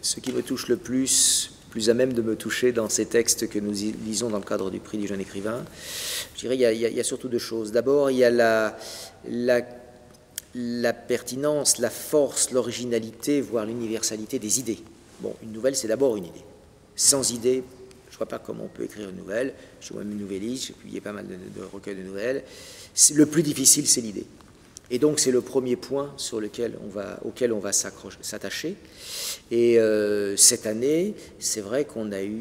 Ce qui me touche le plus à même de me toucher dans ces textes que nous lisons dans le cadre du prix du jeune écrivain, je dirais il y a surtout deux choses. D'abord, il y a la pertinence, la force, l'originalité, voire l'universalité des idées. Bon, une nouvelle, c'est d'abord une idée. Sans idée, je ne vois pas comment on peut écrire une nouvelle. Je suis moi-même nouvelliste, j'ai publié pas mal de recueils de nouvelles. Le plus difficile, c'est l'idée. Et donc, c'est le premier point auquel on va s'attacher. Et cette année, c'est vrai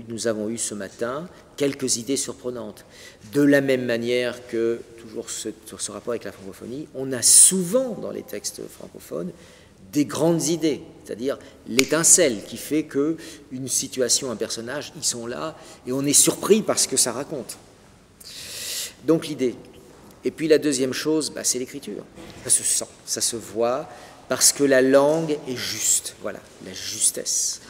nous avons eu ce matin quelques idées surprenantes. De la même manière que, toujours sur ce rapport avec la francophonie, on a souvent dans les textes francophones des grandes idées, c'est-à-dire l'étincelle qui fait qu'une situation, un personnage, ils sont là, et on est surpris par ce que ça raconte. Donc l'idée. Et puis la deuxième chose, c'est l'écriture. Ça se sent, ça se voit, parce que la langue est juste, voilà, la justesse.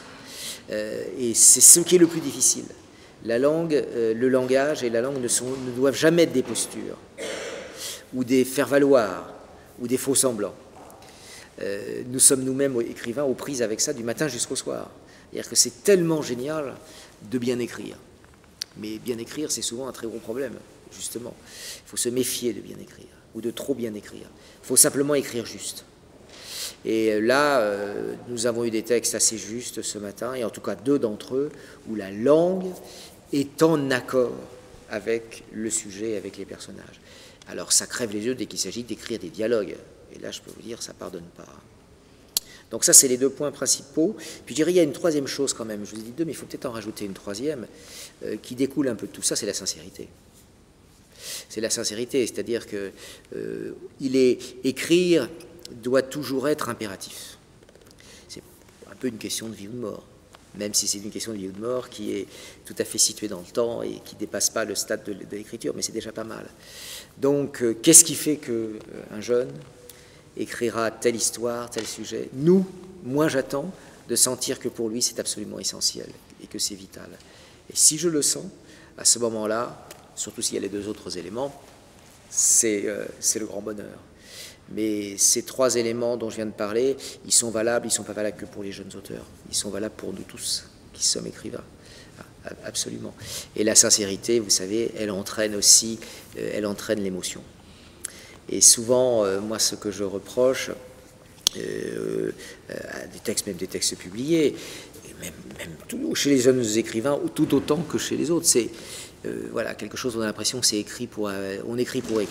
Et c'est ce qui est le plus difficile. La langue, le langage et la langue ne doivent jamais être des postures, ou des faire-valoir, ou des faux-semblants. Nous sommes nous-mêmes écrivains aux prises avec ça du matin jusqu'au soir. C'est-à-dire que c'est tellement génial de bien écrire. Mais bien écrire, c'est souvent un très gros problème, justement. Il faut se méfier de bien écrire, ou de trop bien écrire. Il faut simplement écrire juste. Et là, nous avons eu des textes assez justes ce matin, et en tout cas 2 d'entre eux, où la langue est en accord avec le sujet, avec les personnages. Alors ça crève les yeux dès qu'il s'agit d'écrire des dialogues. Et là, je peux vous dire, ça ne pardonne pas. Donc ça, c'est les 2 points principaux. Puis je dirais, il y a une troisième chose quand même. Je vous ai dit 2, mais il faut peut-être en rajouter une troisième, qui découle un peu de tout ça, c'est la sincérité. C'est la sincérité, c'est-à-dire que écrire doit toujours être impératif. C'est un peu une question de vie ou de mort, même si c'est une question de vie ou de mort qui est tout à fait située dans le temps et qui ne dépasse pas le stade de l'écriture, mais c'est déjà pas mal. Donc, qu'est-ce qui fait qu'un jeune écrira telle histoire, tel sujet? Moi j'attends de sentir que pour lui c'est absolument essentiel et que c'est vital. Et si je le sens, à ce moment-là, surtout s'il y a les 2 autres éléments, c'est le grand bonheur. Mais ces 3 éléments dont je viens de parler, ils sont valables, ils ne sont pas valables que pour les jeunes auteurs. Ils sont valables pour nous tous qui sommes écrivains. Absolument. Et la sincérité, vous savez, elle entraîne aussi, elle entraîne l'émotion. Et souvent, moi, ce que je reproche à même des textes publiés, et même chez les jeunes écrivains, tout autant que chez les autres, c'est voilà, quelque chose où on a l'impression que c'est écrit on écrit pour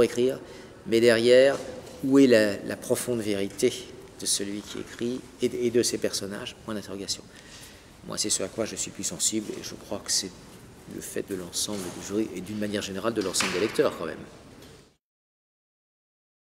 écrire, mais derrière, où est la profonde vérité de celui qui écrit et de ses personnages? Point d'interrogation. Moi, c'est ce à quoi je suis plus sensible, et je crois que c'est le fait de l'ensemble du jury, et d'une manière générale de l'ensemble des lecteurs quand même.